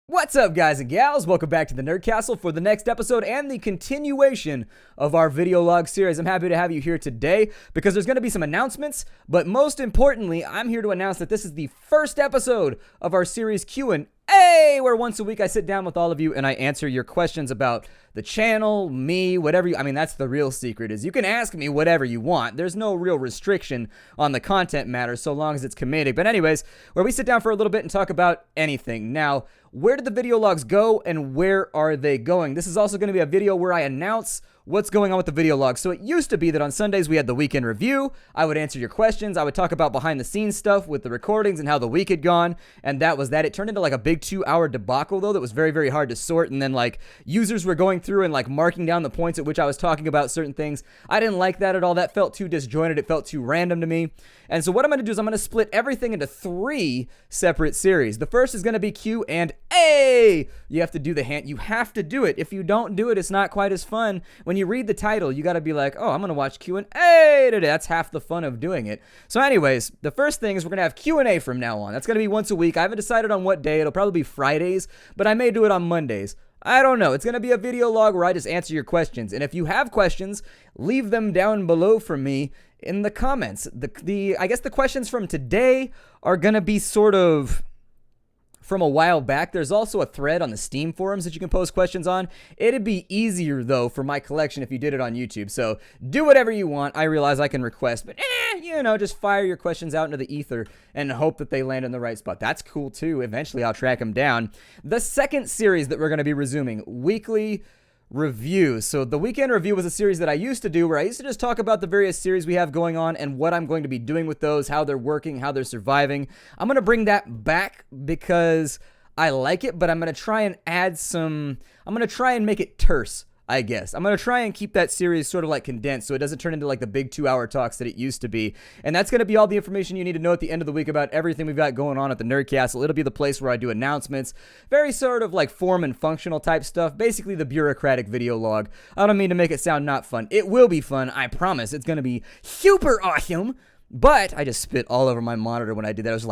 What's up, guys and gals? Welcome back to the Nerd Castle for the next episode and the continuation of our video log series. I'm happy to have you here today because there's going to be some announcements, but most importantly, I'm here to announce that this is the first episode of our series Q&A, where once a week I sit down with all of you and I answer your questions about the channel, me, whatever you, that's the real secret is you can ask me whatever you want. There's no real restriction on the content matter so long as it's comedic. But anyways, where we sit down for a little bit and talk about anything. Now, where did the video logs go and where are they going? This is also going to be a video where I announce what's going on with the video logs. So it used to be that on Sundays we had the weekend review. I would answer your questions. I would talk about behind the scenes stuff with the recordings and how the week had gone. And that was that. It turned into like a big 2-hour debacle though that was very, very hard to sort. And then like users were going through and like marking down the points at which I was talking about certain things. I didn't like that at all. That felt too disjointed. It felt too random to me. And so what I'm going to do is I'm going to split everything into 3 separate series. The first is going to be Q&A. You have to do the hand. You have to do it. If you don't do it, it's not quite as fun. When you read the title, you got to be like, oh, I'm going to watch Q&A today. That's half the fun of doing it. So anyways, the first thing is we're going to have Q&A from now on. That's going to be once a week. I haven't decided on what day. It'll probably be Fridays, but I may do it on Mondays. I don't know. It's going to be a video log where I just answer your questions. And if you have questions, leave them down below for me in the comments. I guess the questions from today are going to be sort of from a while back. There's also a thread on the Steam forums that you can post questions on. It'd be easier, though, for my collection if you did it on YouTube. So do whatever you want. I realize I can request, but just fire your questions out into the ether and hope that they land in the right spot. That's cool, too. Eventually, I'll track them down. The second series that we're going to be resuming, weekly reviews. So the weekend review was a series that I used to do where I used to just talk about the various series we have going on and what I'm going to be doing with those, how they're working, how they're surviving. I'm going to bring that back because I like it, but I'm going to try and I'm going to try and make it terse, I guess. I'm going to try and keep that series sort of like condensed so it doesn't turn into like the big 2-hour talks that it used to be. And that's going to be all the information you need to know at the end of the week about everything we've got going on at the Nerd Castle. It'll be the place where I do announcements, very sort of like form and functional type stuff, basically the bureaucratic video log. I don't mean to make it sound not fun. It will be fun, I promise. It's going to be super awesome. But I just spit all over my monitor when I did that. It was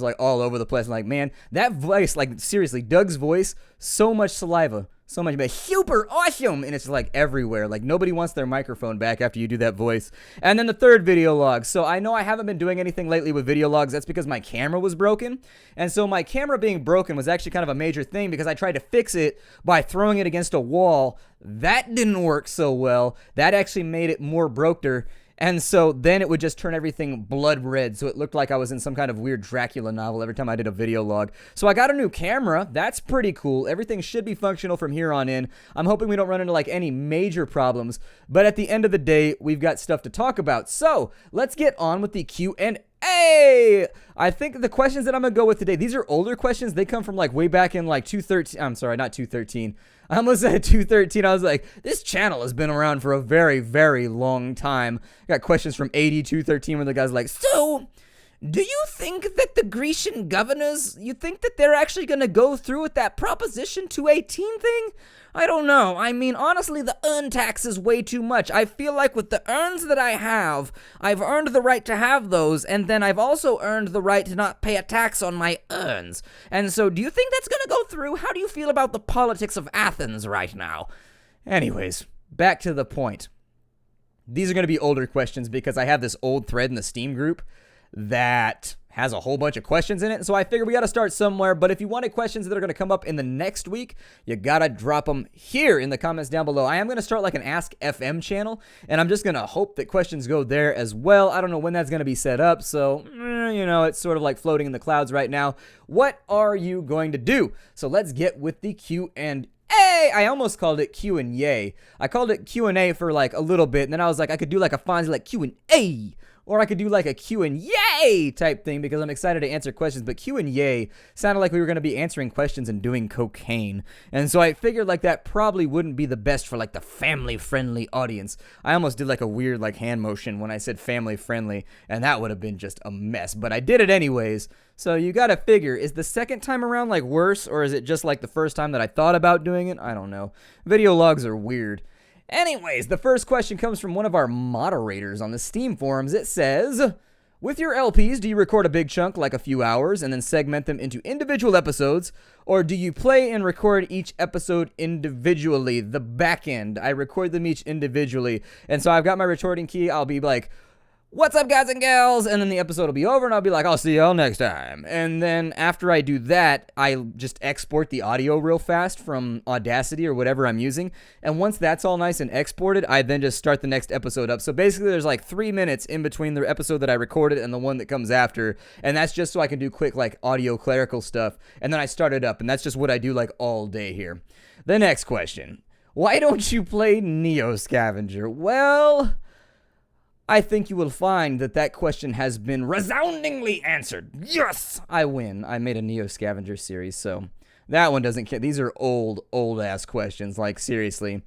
like all over the place. I'm like, man, that voice, like seriously, Doug's voice, so much saliva. So much, but super awesome, and it's like everywhere. Like nobody wants their microphone back after you do that voice. And then the third video log. So I know I haven't been doing anything lately with video logs. That's because my camera was broken. And so my camera being broken was actually kind of a major thing because I tried to fix it by throwing it against a wall. That didn't work so well. That actually made it more broker. And so then it would just turn everything blood red, so it looked like I was in some kind of weird Dracula novel every time I did a video log. So I got a new camera. That's pretty cool. Everything should be functional from here on in. I'm hoping we don't run into like any major problems, but at the end of the day, we've got stuff to talk about. So let's get on with the Q&A. I think the questions that I'm going to go with today, these are older questions. They come from like way back in like 2013. I'm sorry, not 2013. I almost said 213. I was like, this channel has been around for a very, very long time. I got questions from 213 where the guy's like, so do you think that the Grecian governors, you think that they're actually going to go through with that Proposition 218 thing? I don't know. I mean, honestly, the urn tax is way too much. I feel like with the urns that I have, I've earned the right to have those, and then I've also earned the right to not pay a tax on my urns. And so, do you think that's going to go through? How do you feel about the politics of Athens right now? Anyways, back to the point. These are going to be older questions because I have this old thread in the Steam group that has a whole bunch of questions in it, so I figure we got to start somewhere. But if you wanted questions that are going to come up in the next week, you got to drop them here in the comments down below. I am going to start like an Ask FM channel, and I'm just going to hope that questions go there as well. I don't know when that's going to be set up, so, it's sort of like floating in the clouds right now. What are you going to do? So let's get with the Q&A. I almost called it Q&Yay. I called it Q&A for like a little bit, and then I was like, I could do like a Fonzie like Q&A. Or I could do like a Q&Yay type thing because I'm excited to answer questions. But Q&Yay sounded like we were going to be answering questions and doing cocaine. And so I figured like that probably wouldn't be the best for like the family-friendly audience. I almost did like a weird like hand motion when I said family-friendly. And that would have been just a mess. But I did it anyways. So you got to figure, is the second time around like worse? Or is it just like the first time that I thought about doing it? I don't know. Video logs are weird. Anyways, the first question comes from one of our moderators on the Steam forums. It says, With your LPs, do you record a big chunk, like a few hours, and then segment them into individual episodes, or do you play and record each episode individually? The back end, I record them each individually, and so I've got my recording key. I'll be like, what's up, guys and gals? And then the episode will be over, and I'll be like, I'll see y'all next time. And then after I do that, I just export the audio real fast from Audacity or whatever I'm using. And once that's all nice and exported, I then just start the next episode up. So basically, there's like 3 minutes in between the episode that I recorded and the one that comes after. And that's just so I can do quick, like, audio clerical stuff. And then I start it up, and that's just what I do, like, all day here. The next question. Why don't you play Neo Scavenger? Well, I think you will find that that question has been resoundingly answered. Yes! I win. I made a Neo Scavenger series, so that one doesn't count. These are old-ass questions, like, seriously.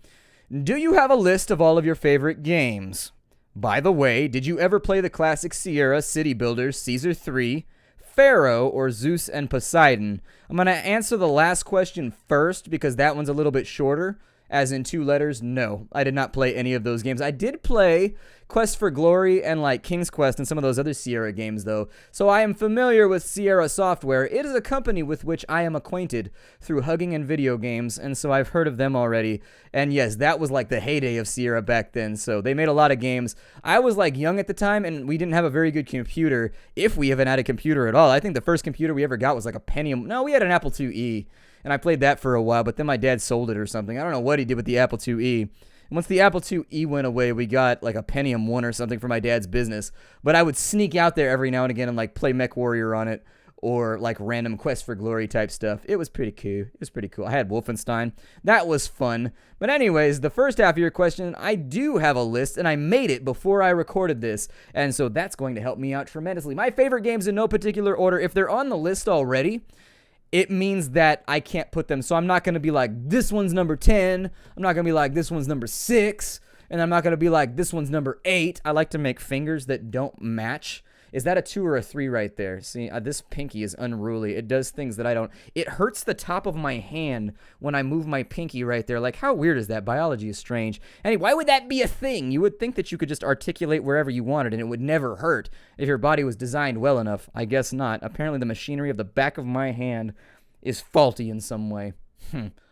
Do you have a list of all of your favorite games? By the way, did you ever play the classic Sierra, City Builders, Caesar 3, Pharaoh, or Zeus and Poseidon? I'm going to answer the last question first because that one's a little bit shorter. As in 2 letters, no. I did not play any of those games. I did play Quest for Glory and like King's Quest and some of those other Sierra games, though. So I am familiar with Sierra Software. It is a company with which I am acquainted through hugging and video games, and so I've heard of them already. And yes, that was like the heyday of Sierra back then, so they made a lot of games. I was like young at the time, and we didn't have a very good computer, if we even had a computer at all. I think the first computer we ever got was like a Pentium. No, we had an Apple IIe. And I played that for a while, but then my dad sold it or something. I don't know what he did with the Apple IIe. And once the Apple IIe went away, we got like a Pentium 1 or something for my dad's business. But I would sneak out there every now and again and like play MechWarrior on it or like random Quest for Glory type stuff. It was pretty cool. I had Wolfenstein. That was fun. But anyways, the first half of your question, I do have a list, and I made it before I recorded this. And so that's going to help me out tremendously. My favorite games in no particular order, if they're on the list already, it means that I can't put them. So I'm not going to be like, this one's number 10. I'm not going to be like, this one's number 6. And I'm not going to be like, this one's number 8. I like to make fingers that don't match. Is that a 2 or a 3 right there? See, this pinky is unruly. It does things that I don't. It hurts the top of my hand when I move my pinky right there. Like, how weird is that? Biology is strange. Anyway, why would that be a thing? You would think that you could just articulate wherever you wanted and it would never hurt if your body was designed well enough. I guess not. Apparently, the machinery of the back of my hand is faulty in some way.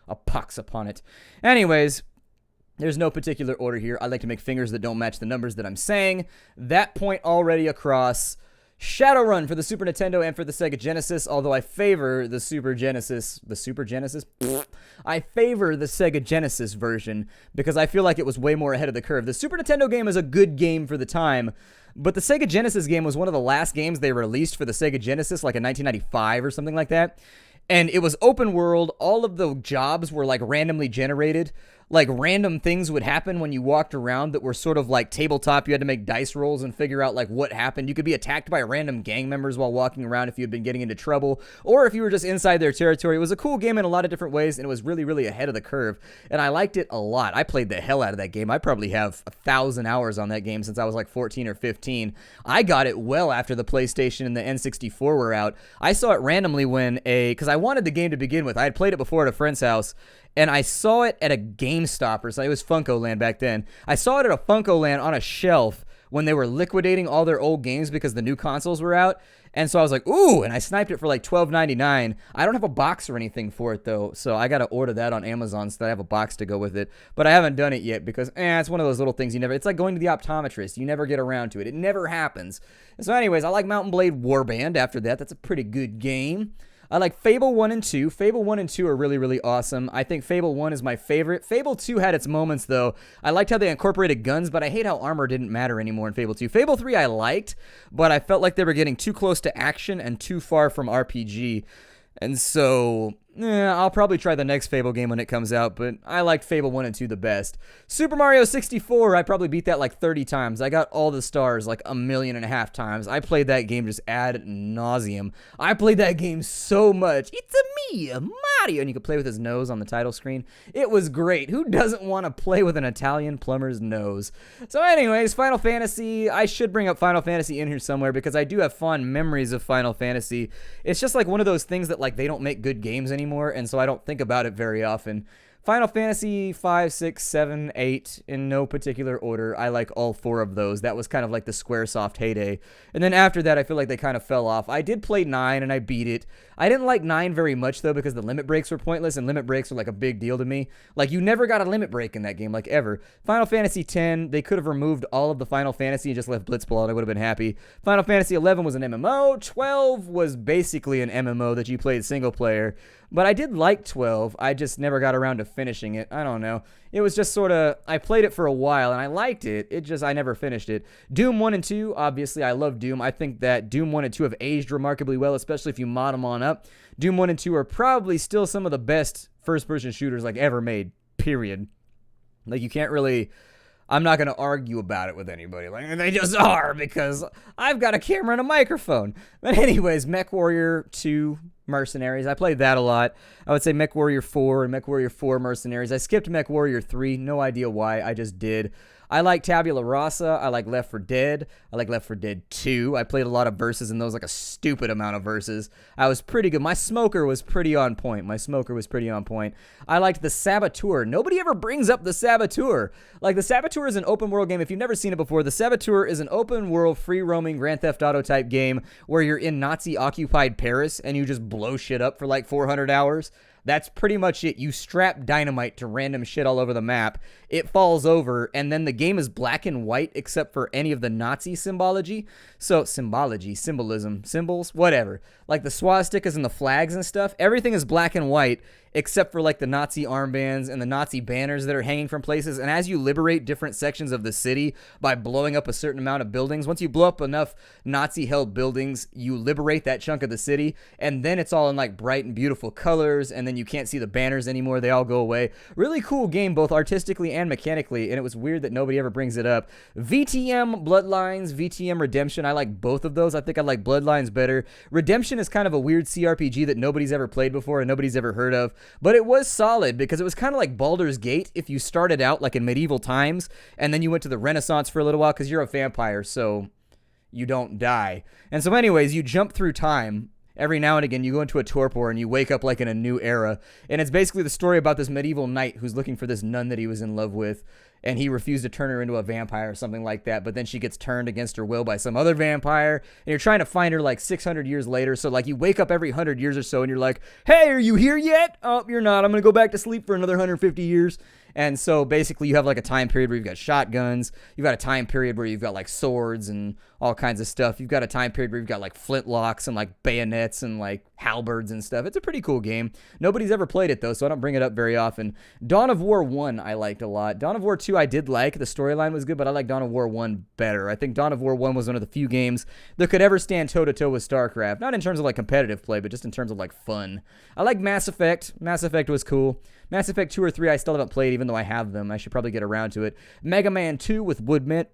A pox upon it. Anyways, there's no particular order here. I like to make fingers that don't match the numbers that I'm saying. That point already across. Shadowrun for the Super Nintendo and for the Sega Genesis, although I favor the Super Genesis. The Super Genesis? I favor the Sega Genesis version because I feel like it was way more ahead of the curve. The Super Nintendo game is a good game for the time, but the Sega Genesis game was one of the last games they released for the Sega Genesis, like in 1995 or something like that. And it was open world. All of the jobs were like randomly generated. Like random things would happen when you walked around that were sort of like tabletop. You had to make dice rolls and figure out like what happened. You could be attacked by random gang members while walking around if you had been getting into trouble, or if you were just inside their territory. It was a cool game in a lot of different ways, and it was really, really ahead of the curve. And I liked it a lot. I played the hell out of that game. I probably have 1,000 hours on that game since I was like 14 or 15. I got it well after the PlayStation and the N64 were out. I saw it randomly because I wanted the game to begin with. I had played it before at a friend's house, and I saw it at a GameStop or something. It was Funko Land back then. I saw it at a Funko Land on a shelf when they were liquidating all their old games because the new consoles were out. And so I was like, ooh, and I sniped it for like $12.99. I don't have a box or anything for it, though, so I got to order that on Amazon so that I have a box to go with it. But I haven't done it yet because, it's one of those little things you never, it's like going to the optometrist. You never get around to it. It never happens. So anyways, I like Mountain Blade Warband after that. That's a pretty good game. I like Fable 1 and 2. Fable 1 and 2 are really, really awesome. I think Fable 1 is my favorite. Fable 2 had its moments, though. I liked how they incorporated guns, but I hate how armor didn't matter anymore in Fable 2. Fable 3 I liked, but I felt like they were getting too close to action and too far from RPG. And so, I'll probably try the next Fable game when it comes out, but I liked Fable 1 and 2 the best. Super Mario 64, I probably beat that like 30 times. I got all the stars like 1.5 million times. I played that game just ad nauseum. I played that game so much. It's me, Mario. And you could play with his nose on the title screen. It was great. Who doesn't want to play with an Italian plumber's nose? So anyways, Final Fantasy. I should bring up Final Fantasy in here somewhere because I do have fond memories of Final Fantasy. It's just like one of those things that like they don't make good games anymore, and so I don't think about it very often. Final Fantasy 5, 6, 7, 8, in no particular order. I like all 4 of those. That was kind of like the Squaresoft heyday. And then after that, I feel like they kind of fell off. I did play 9 and I beat it. I didn't like 9 very much though because the limit breaks were pointless and limit breaks were like a big deal to me. Like you never got a limit break in that game, like ever. Final Fantasy 10, they could have removed all of the Final Fantasy and just left Blitzball and I would have been happy. Final Fantasy 11 was an MMO. 12 was basically an MMO that you played single player. But I did like 12. I just never got around to finishing it. I don't know. It was just sort of, I played it for a while and I liked it. I never finished it. Doom 1 and 2, obviously I love Doom. I think that Doom 1 and 2 have aged remarkably well, especially if you mod them on up. Doom 1 and 2 are probably still some of the best first-person shooters like ever made, period. Like you can't really, I'm not going to argue about it with anybody. Like they just are because I've got a camera and a microphone. But anyways, MechWarrior 2 Mercenaries. I played that a lot. I would say MechWarrior 4 and MechWarrior 4 Mercenaries. I skipped MechWarrior 3. No idea why. I just did. I like Tabula Rasa. I like Left 4 Dead. I like Left 4 Dead 2. I played a lot of verses in those, like a stupid amount of verses. I was pretty good. My smoker was pretty on point. I liked the Saboteur. Nobody ever brings up the Saboteur. Like, the Saboteur is an open world game. If you've never seen it before, the Saboteur is an open world, free roaming Grand Theft Auto type game where you're in Nazi occupied Paris and you just blow shit up for like 400 hours. That's pretty much it. You strap dynamite to random shit all over the map. It falls over, and then the game is black and white except for any of the Nazi symbology. So, symbolism, symbols, whatever. Like the swastikas and the flags and stuff. Everything is black and white except for like the Nazi armbands and the Nazi banners that are hanging from places. And as you liberate different sections of the city by blowing up a certain amount of buildings, once you blow up enough Nazi-held buildings, you liberate that chunk of the city, and then it's all in like bright and beautiful colors, and then you can't see the banners anymore. They all go away. Really cool game, both artistically and mechanically, and it was weird that nobody ever brings it up. VTM Bloodlines, VTM Redemption, I like both of those. I think I like Bloodlines better. Redemption is kind of a weird CRPG that nobody's ever played before and nobody's ever heard of, but it was solid because it was kind of like Baldur's Gate if you started out like in medieval times and then you went to the Renaissance for a little while because you're a vampire, so you don't die. And so anyways, you jump through time. Every now and again, you go into a torpor and you wake up like in a new era. And it's basically the story about this medieval knight who's looking for this nun that he was in love with. And he refused to turn her into a vampire or something like that. But then she gets turned against her will by some other vampire. And you're trying to find her like 600 years later. So like you wake up every 100 years or so and you're like, hey, are you here yet? Oh, you're not. I'm going to go back to sleep for another 150 years. And so basically you have like a time period where you've got shotguns. You've got a time period where you've got like swords and all kinds of stuff. You've got a time period where you've got like flintlocks and like bayonets and like halberds and stuff. It's a pretty cool game. Nobody's ever played it though, so I don't bring it up very often. Dawn of War 1 I liked a lot. Dawn of War 2 I did like. The storyline was good, but I like Dawn of War 1 better. I think Dawn of War 1 was one of the few games that could ever stand toe-to-toe with StarCraft. Not in terms of like competitive play, but just in terms of like fun. I like Mass Effect. Mass Effect was cool. Mass Effect 2 or 3 I still haven't played, even though I have them. I should probably get around to it. Mega Man 2 with Woodman.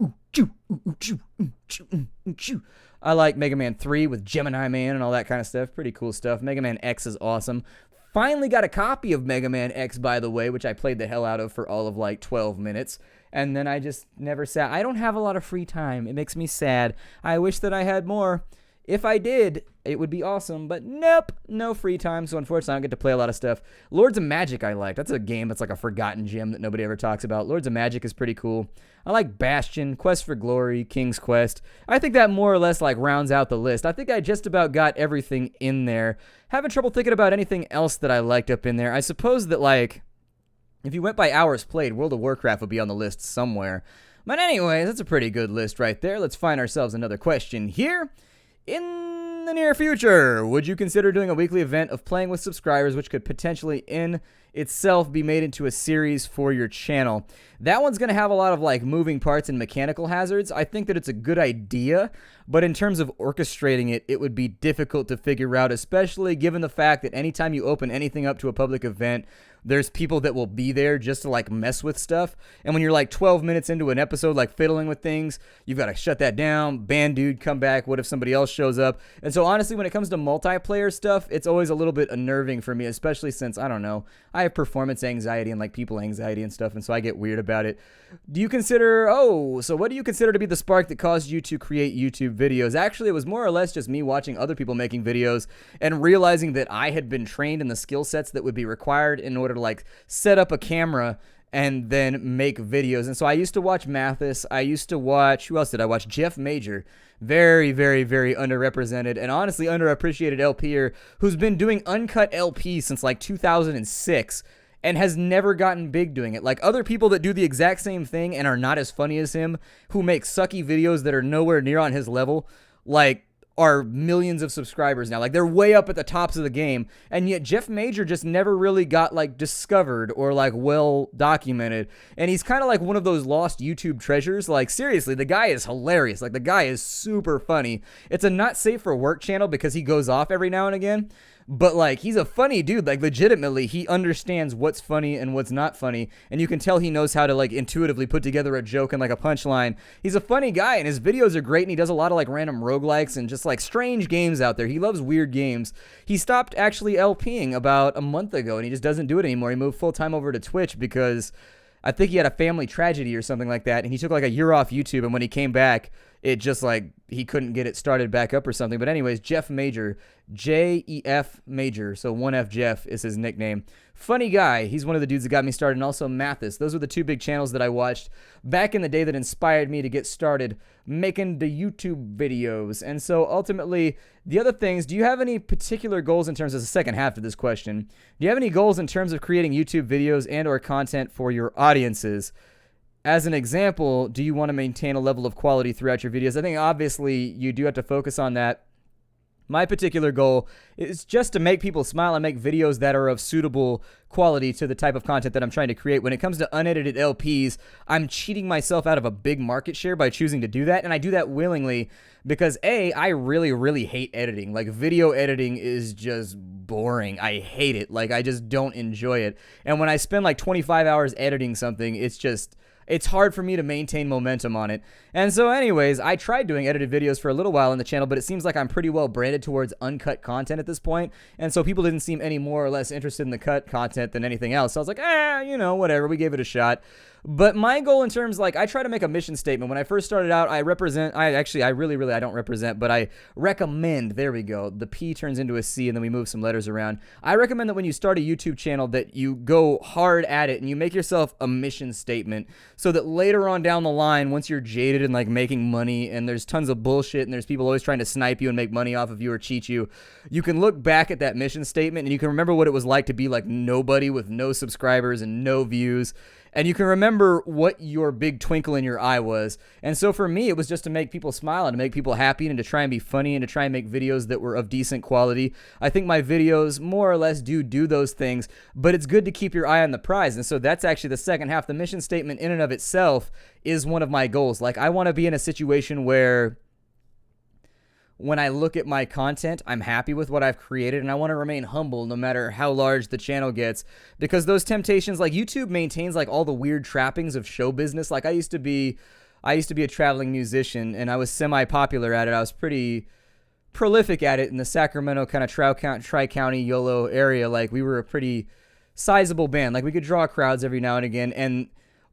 I like Mega Man 3 with Gemini Man and all that kind of stuff. Pretty cool stuff. Mega Man X is awesome. Finally got a copy of Mega Man X, by the way, which I played the hell out of for all of like 12 minutes. And then I just never sat. I don't have a lot of free time. It makes me sad. I wish that I had more. If I did, it would be awesome, but nope, no free time, so unfortunately I don't get to play a lot of stuff. Lords of Magic I like. That's a game that's like a forgotten gem that nobody ever talks about. Lords of Magic is pretty cool. I like Bastion, Quest for Glory, King's Quest. I think that more or less like rounds out the list. I think I just about got everything in there. Having trouble thinking about anything else that I liked up in there. I suppose that like, if you went by hours played, World of Warcraft would be on the list somewhere. But anyways, that's a pretty good list right there. Let's find ourselves another question here. In the near future, would you consider doing a weekly event of playing with subscribers, which could potentially in itself be made into a series for your channel? That one's going to have a lot of like moving parts and mechanical hazards. I think that it's a good idea, but in terms of orchestrating it, it would be difficult to figure out, especially given the fact that anytime you open anything up to a public event, there's people that will be there just to like mess with stuff. And when you're like 12 minutes into an episode, like fiddling with things, you've got to shut that down, ban dude, come back. What if somebody else shows up? And so honestly, when it comes to multiplayer stuff, it's always a little bit unnerving for me, especially since, I don't know, I have performance anxiety and like people anxiety and stuff. And so I get weird about it. Do you consider, so what do you consider to be the spark that caused you to create YouTube videos. Actually, it was more or less just me watching other people making videos and realizing that I had been trained in the skill sets that would be required in order to like set up a camera and then make videos. And so I used to watch Mathis. I used to watch, who else did I watch? Jeff Major. Very, very, very underrepresented and honestly underappreciated LPer who's been doing uncut LP since like 2006 and has never gotten big doing it. Like other people that do the exact same thing and are not as funny as him, who make sucky videos that are nowhere near on his level, like are millions of subscribers now. Like they're way up at the tops of the game, and yet Jeff Major just never really got like discovered or like well documented, and he's kind of like one of those lost YouTube treasures. Like seriously, the guy is hilarious. Like the guy is super funny. It's a not safe for work channel because he goes off every now and again, but like he's a funny dude. Like legitimately, he understands what's funny and what's not funny, and you can tell he knows how to like intuitively put together a joke and like a punchline. He's a funny guy, and his videos are great, and he does a lot of like random roguelikes and just like strange games out there. He loves weird games. He stopped actually LPing about a month ago, and he just doesn't do it anymore. He moved full time over to Twitch because I think he had a family tragedy or something like that, and he took like a year off YouTube, and when he came back, it just like he couldn't get it started back up or something. But anyways, Jeff Major, J-E-F Major, so 1F Jeff is his nickname. Funny guy. He's one of the dudes that got me started, and also Mathis. Those were the two big channels that I watched back in the day that inspired me to get started making the YouTube videos. And so ultimately, the other things, do you have any particular goals in terms of the second half of this question? Do you have any goals in terms of creating YouTube videos and or content for your audiences? As an example, do you want to maintain a level of quality throughout your videos? I think obviously you do have to focus on that. My particular goal is just to make people smile and make videos that are of suitable quality to the type of content that I'm trying to create. When it comes to unedited LPs, I'm cheating myself out of a big market share by choosing to do that, and I do that willingly because A, I really, really hate editing. Like video editing is just boring. I hate it. Like I just don't enjoy it. And when I spend like 25 hours editing something, it's hard for me to maintain momentum on it. And so anyways, I tried doing edited videos for a little while on the channel, but it seems like I'm pretty well branded towards uncut content at this point. And so people didn't seem any more or less interested in the cut content than anything else. So I was like, whatever, we gave it a shot. But my goal in terms, like, I try to make a mission statement. When I first started out, I don't represent, but I recommend, there we go. The P turns into a C and then we move some letters around. I recommend that when you start a YouTube channel that you go hard at it and you make yourself a mission statement so that later on down the line, once you're jaded and like making money and there's tons of bullshit and there's people always trying to snipe you and make money off of you or cheat you, you can look back at that mission statement and you can remember what it was like to be like nobody with no subscribers and no views. And you can remember what your big twinkle in your eye was. And so for me, it was just to make people smile and to make people happy and to try and be funny and to try and make videos that were of decent quality. I think my videos more or less do those things, but it's good to keep your eye on the prize. And so that's actually the second half. The mission statement in and of itself is one of my goals. Like I want to be in a situation where when I look at my content, I'm happy with what I've created, and I want to remain humble no matter how large the channel gets, because those temptations, like YouTube maintains like all the weird trappings of show business. Like I used to be a traveling musician, and I was semi-popular at it. I was pretty prolific at it in the Sacramento kind of Tri-County YOLO area. Like we were a pretty sizable band. Like we could draw crowds every now and again, and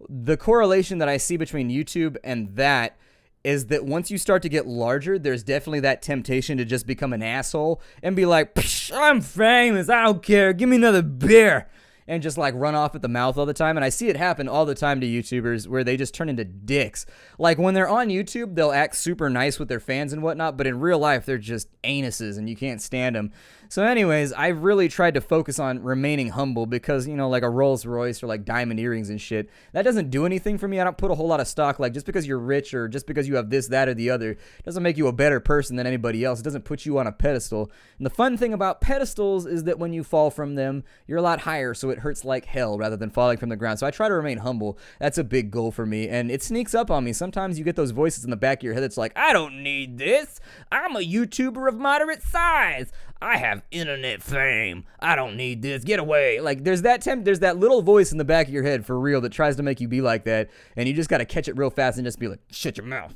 the correlation that I see between YouTube and that is that once you start to get larger, there's definitely that temptation to just become an asshole and be like, I'm famous, I don't care, give me another beer, and just like run off at the mouth all the time. And I see it happen all the time to YouTubers where they just turn into dicks. Like when they're on YouTube, they'll act super nice with their fans and whatnot, but in real life, they're just anuses and you can't stand them. So anyways, I've really tried to focus on remaining humble because, like a Rolls Royce or like diamond earrings and shit, that doesn't do anything for me. I don't put a whole lot of stock. Like just because you're rich or just because you have this, that, or the other doesn't make you a better person than anybody else. It doesn't put you on a pedestal. And the fun thing about pedestals is that when you fall from them, you're a lot higher, so it hurts like hell rather than falling from the ground. So I try to remain humble. That's a big goal for me, and it sneaks up on me. Sometimes you get those voices in the back of your head that's like, I don't need this. I'm a YouTuber of moderate size. I have internet fame. I don't need this. Get away. Like there's that little voice in the back of your head for real that tries to make you be like that, and you just got to catch it real fast and just be like, shut your mouth.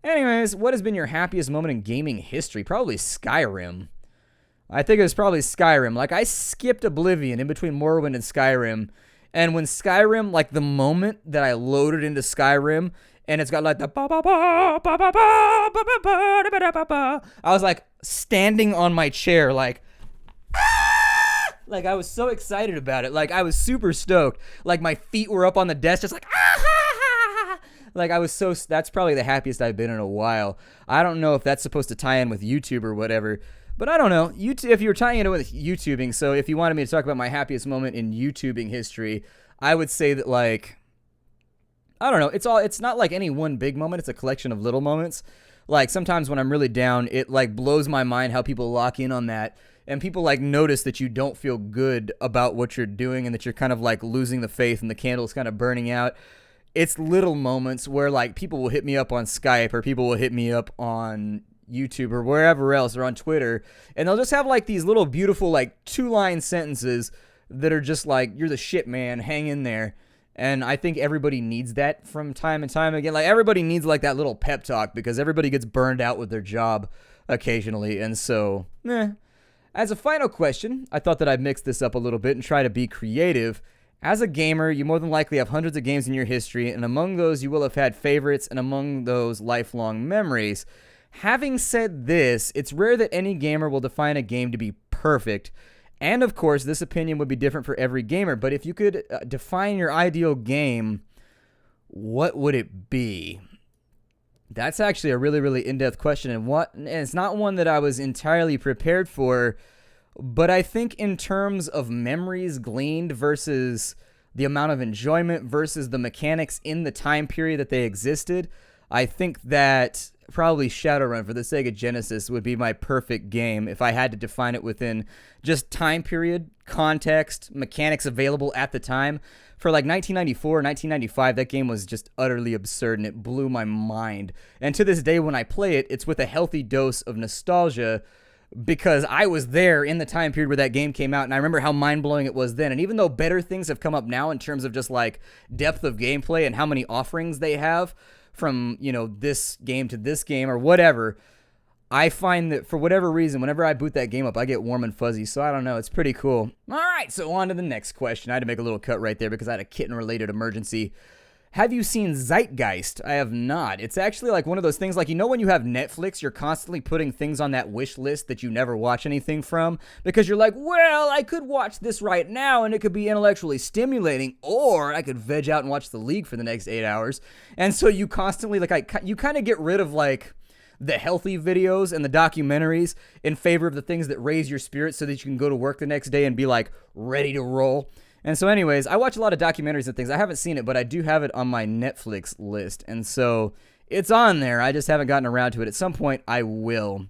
Anyways, what has been your happiest moment in gaming history? Probably Skyrim. I think it was probably Skyrim. Like I skipped Oblivion in between Morrowind and Skyrim, and when Skyrim, like the moment that I loaded into Skyrim and it's got like the ba ba ba ba ba ba ba ba ba ba ba ba. I was like standing on my chair, like I was so excited about it. Like I was super stoked. Like my feet were up on the desk, just like like I was so. That's probably the happiest I've been in a while. I don't know if that's supposed to tie in with YouTube or whatever. But I don't know. If you were tying it with YouTubing, so if you wanted me to talk about my happiest moment in YouTubing history, I would say that, like, I don't know. It's not like any one big moment. It's a collection of little moments. Like sometimes when I'm really down, it like blows my mind how people lock in on that, and people like notice that you don't feel good about what you're doing and that you're kind of like losing the faith and the candle's kind of burning out. It's little moments where like people will hit me up on Skype or people will hit me up on YouTube or wherever else or on Twitter, and they'll just have like these little beautiful like 2-line sentences that are just like, you're the shit, man, hang in there. And I think everybody needs that from time and time again. Like everybody needs like that little pep talk because everybody gets burned out with their job occasionally. And so as a final question, I thought that I'd mix this up a little bit and try to be creative. As a gamer, you more than likely have hundreds of games in your history, and among those you will have had favorites, and among those lifelong memories. Having said this, it's rare that any gamer will define a game to be perfect. And of course, this opinion would be different for every gamer. But if you could define your ideal game, what would it be? That's actually a really, really in-depth question. And it's not one that I was entirely prepared for. But I think in terms of memories gleaned versus the amount of enjoyment versus the mechanics in the time period that they existed, I think that probably Shadowrun for the Sega Genesis would be my perfect game if I had to define it within just time period, context, mechanics available at the time. For like 1994, 1995, that game was just utterly absurd and it blew my mind. And to this day when I play it, it's with a healthy dose of nostalgia because I was there in the time period where that game came out and I remember how mind-blowing it was then. And even though better things have come up now in terms of just like depth of gameplay and how many offerings they have, from, you know, this game to this game or whatever, I find that for whatever reason, whenever I boot that game up, I get warm and fuzzy. So I don't know. It's pretty cool. All right. So on to the next question. I had to make a little cut right there because I had a kitten-related emergency. Have you seen Zeitgeist? I have not. It's actually like one of those things, like, you know, when you have Netflix, you're constantly putting things on that wish list that you never watch anything from because you're like, well, I could watch this right now and it could be intellectually stimulating, or I could veg out and watch The League for the next 8 hours. And so you constantly, like, you kind of get rid of, like, the healthy videos and the documentaries in favor of the things that raise your spirit so that you can go to work the next day and be, like, ready to roll. And so anyways, I watch a lot of documentaries and things. I haven't seen it, but I do have it on my Netflix list. And so it's on there. I just haven't gotten around to it. At some point, I will.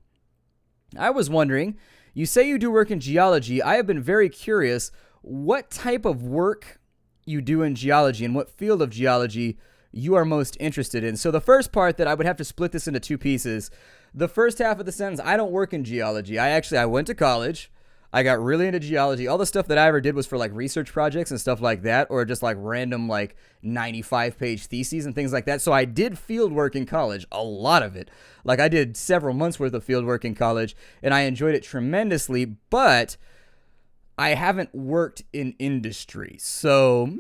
I was wondering, you say you do work in geology. I have been very curious what type of work you do in geology and what field of geology you are most interested in. So the first part that I would have to split this into two pieces. The first half of the sentence, I don't work in geology. I went to college. I got really into geology. All the stuff that I ever did was for like research projects and stuff like that, or just like random like 95-page theses and things like that. So I did field work in college, a lot of it. Like I did several months worth of field work in college and I enjoyed it tremendously, but I haven't worked in industry. So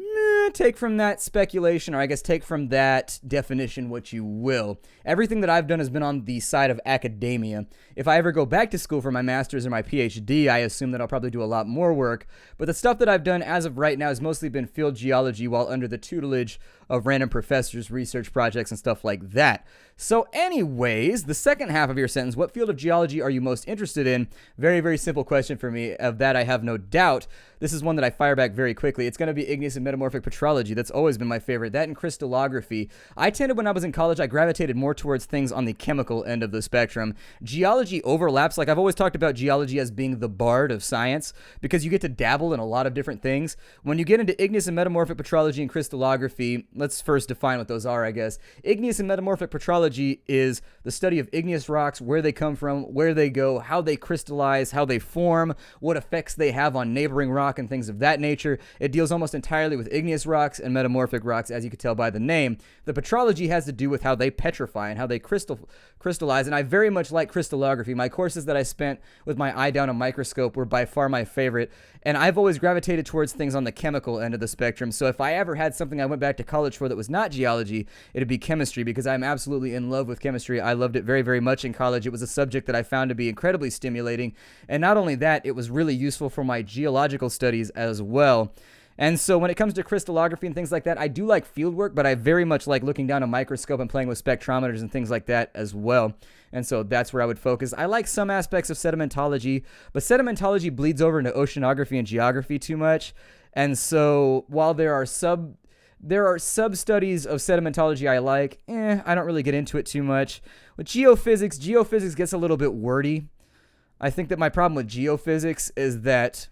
take from that speculation, or I guess take from that definition what you will. Everything that I've done has been on the side of academia. If I ever go back to school for my master's or my PhD, I assume that I'll probably do a lot more work. But the stuff that I've done as of right now has mostly been field geology while under the tutelage of random professors, research projects, and stuff like that. So anyways, the second half of your sentence, what field of geology are you most interested in? Very, very simple question for me. Of that, I have no doubt. This is one that I fire back very quickly. It's going to be Igneous and Metamorphic Petrology. That's always been my favorite. That and crystallography. I tended, when I was in college, I gravitated more towards things on the chemical end of the spectrum. Geology overlaps. Like I've always talked about geology as being the bard of science because you get to dabble in a lot of different things. When you get into Igneous and Metamorphic Petrology and crystallography, let's first define what those are, I guess. Igneous and Metamorphic Petrology is the study of igneous rocks, where they come from, where they go, how they crystallize, how they form, what effects they have on neighboring rock and things of that nature. It deals almost entirely with igneous igneous rocks and metamorphic rocks, as you could tell by the name. The petrology has to do with how they petrify and how they crystallize, and I very much like crystallography. My courses that I spent with my eye down a microscope were by far my favorite, and I've always gravitated towards things on the chemical end of the spectrum. So if I ever had something I went back to college for that was not geology, it'd be chemistry, because I'm absolutely in love with chemistry. I loved it very, very much in college. It was a subject that I found to be incredibly stimulating, and not only that, it was really useful for my geological studies as well. And so when it comes to crystallography and things like that, I do like field work, but I very much like looking down a microscope and playing with spectrometers and things like that as well. And so that's where I would focus. I like some aspects of sedimentology, but sedimentology bleeds over into oceanography and geography too much. And so while there are sub-studies of sedimentology I like, I don't really get into it too much. With geophysics gets a little bit wordy. I think that my problem with geophysics is that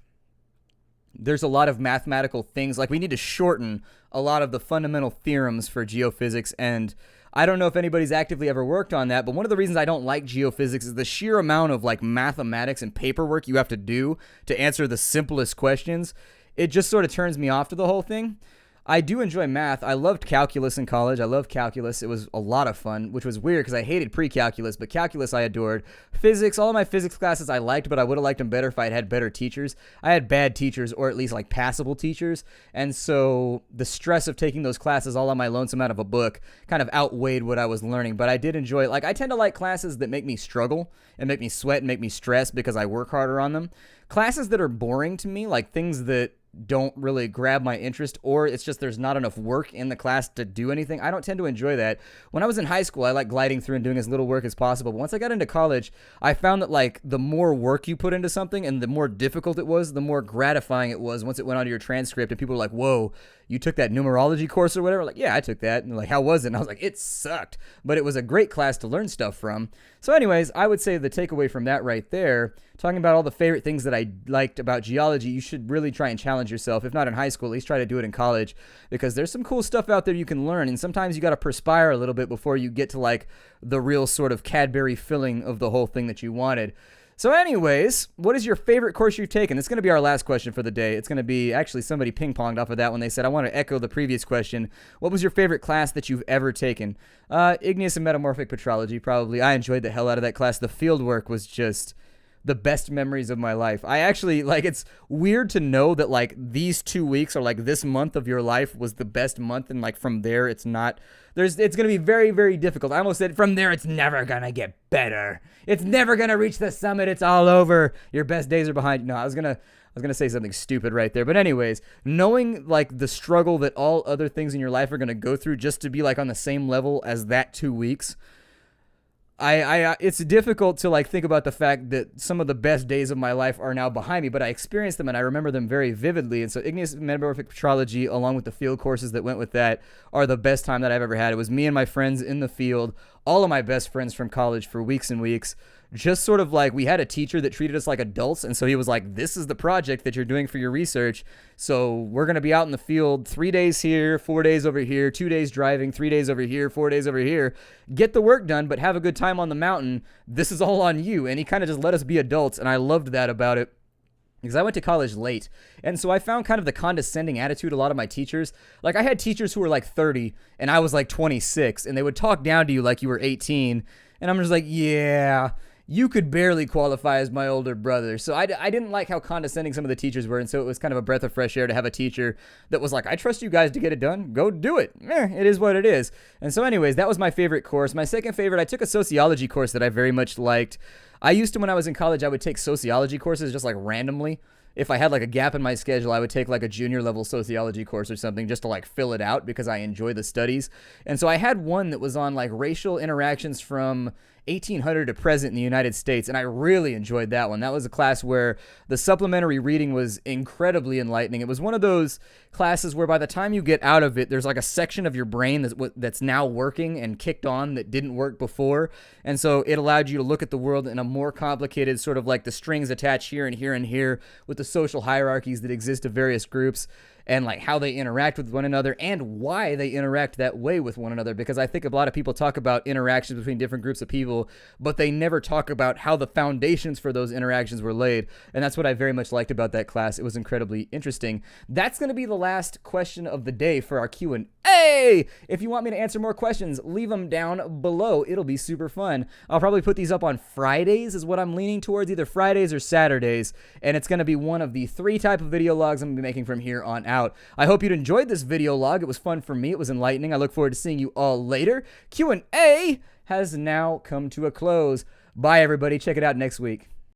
there's a lot of mathematical things. Like, we need to shorten a lot of the fundamental theorems for geophysics, and I don't know if anybody's actively ever worked on that, but one of the reasons I don't like geophysics is the sheer amount of like mathematics and paperwork you have to do to answer the simplest questions. It just sort of turns me off to the whole thing. I do enjoy math. I loved calculus in college. I loved calculus. It was a lot of fun, which was weird because I hated pre-calculus, but calculus I adored. Physics, all of my physics classes I liked, but I would have liked them better if I had had better teachers. I had bad teachers, or at least like passable teachers, and so the stress of taking those classes all on my lonesome out of a book kind of outweighed what I was learning, but I did enjoy it. Like, I tend to like classes that make me struggle and make me sweat and make me stress because I work harder on them. Classes that are boring to me, like things that don't really grab my interest, or it's just there's not enough work in the class to do anything, I don't tend to enjoy that. When I was in high school, I liked gliding through and doing as little work as possible, but once I got into college, I found that like the more work you put into something and the more difficult it was, the more gratifying it was once it went onto your transcript and people were like, whoa, you took that numerology course or whatever? Like, yeah, I took that. And like, how was it? And I was like, it sucked, but it was a great class to learn stuff from. So anyways, I would say the takeaway from that right there, talking about all the favorite things that I liked about geology, you should really try and challenge yourself. If not in high school, at least try to do it in college, because there's some cool stuff out there you can learn. And sometimes you got to perspire a little bit before you get to like the real sort of Cadbury filling of the whole thing that you wanted. So anyways, what is your favorite course you've taken? It's going to be our last question for the day. It's going to be, actually, somebody ping-ponged off of that when they said, I want to echo the previous question. What was your favorite class that you've ever taken? Igneous and Metamorphic Petrology, probably. I enjoyed the hell out of that class. The field work was just the best memories of my life. I actually, like, it's weird to know that, like, these 2 weeks or, like, this month of your life was the best month, and, like, from there, it's not, it's going to be very, very difficult. I almost said, from there, it's never going to get better. It's never going to reach the summit. It's all over. Your best days are behind you. No, I was going to say something stupid right there. But anyways, knowing, like, the struggle that all other things in your life are going to go through just to be, like, on the same level as that 2 weeks, it's difficult to like think about the fact that some of the best days of my life are now behind me, but I experienced them and I remember them very vividly. And so Igneous Metamorphic Petrology, along with the field courses that went with that, are the best time that I've ever had. It was me and my friends in the field, all of my best friends from college for weeks and weeks. Just sort of like, we had a teacher that treated us like adults, and so he was like, this is the project that you're doing for your research, so we're going to be out in the field 3 days here, 4 days over here, 2 days driving, 3 days over here, 4 days over here, get the work done, but have a good time on the mountain. This is all on you. And he kind of just let us be adults, and I loved that about it, because I went to college late, and so I found kind of the condescending attitude a lot of my teachers. Like, I had teachers who were like 30, and I was like 26, and they would talk down to you like you were 18, and I'm just like, yeah, you could barely qualify as my older brother. So I didn't like how condescending some of the teachers were, and so it was kind of a breath of fresh air to have a teacher that was like, I trust you guys to get it done. Go do it. It is what it is. And so anyways, that was my favorite course. My second favorite, I took a sociology course that I very much liked. I used to, when I was in college, I would take sociology courses just like randomly. If I had like a gap in my schedule, I would take like a junior level sociology course or something just to like fill it out because I enjoy the studies. And so I had one that was on like racial interactions from 1800 to present in the United States, and I really enjoyed that one. That was a class where the supplementary reading was incredibly enlightening. It was one of those classes where by the time you get out of it, there's like a section of your brain that's now working and kicked on that didn't work before, and so it allowed you to look at the world in a more complicated sort of like the strings attached here and here and here with the social hierarchies that exist of various groups. and like how they interact with one another and why they interact that way with one another, because I think a lot of people talk about interactions between different groups of people, but they never talk about how the foundations for those interactions were laid. And that's what I very much liked about that class. It was incredibly interesting. That's going to be the last question of the day for our Q&A. If you want me to answer more questions, leave them down below. It'll be super fun. I'll probably put these up on Fridays is what I'm leaning towards, either Fridays or Saturdays. And it's going to be one of the 3 type of video logs I'm going to be making from here on out. I hope you enjoyed this video log. It was fun for me. It was enlightening. I look forward to seeing you all later. Q&A has now come to a close. Bye, everybody. Check it out next week.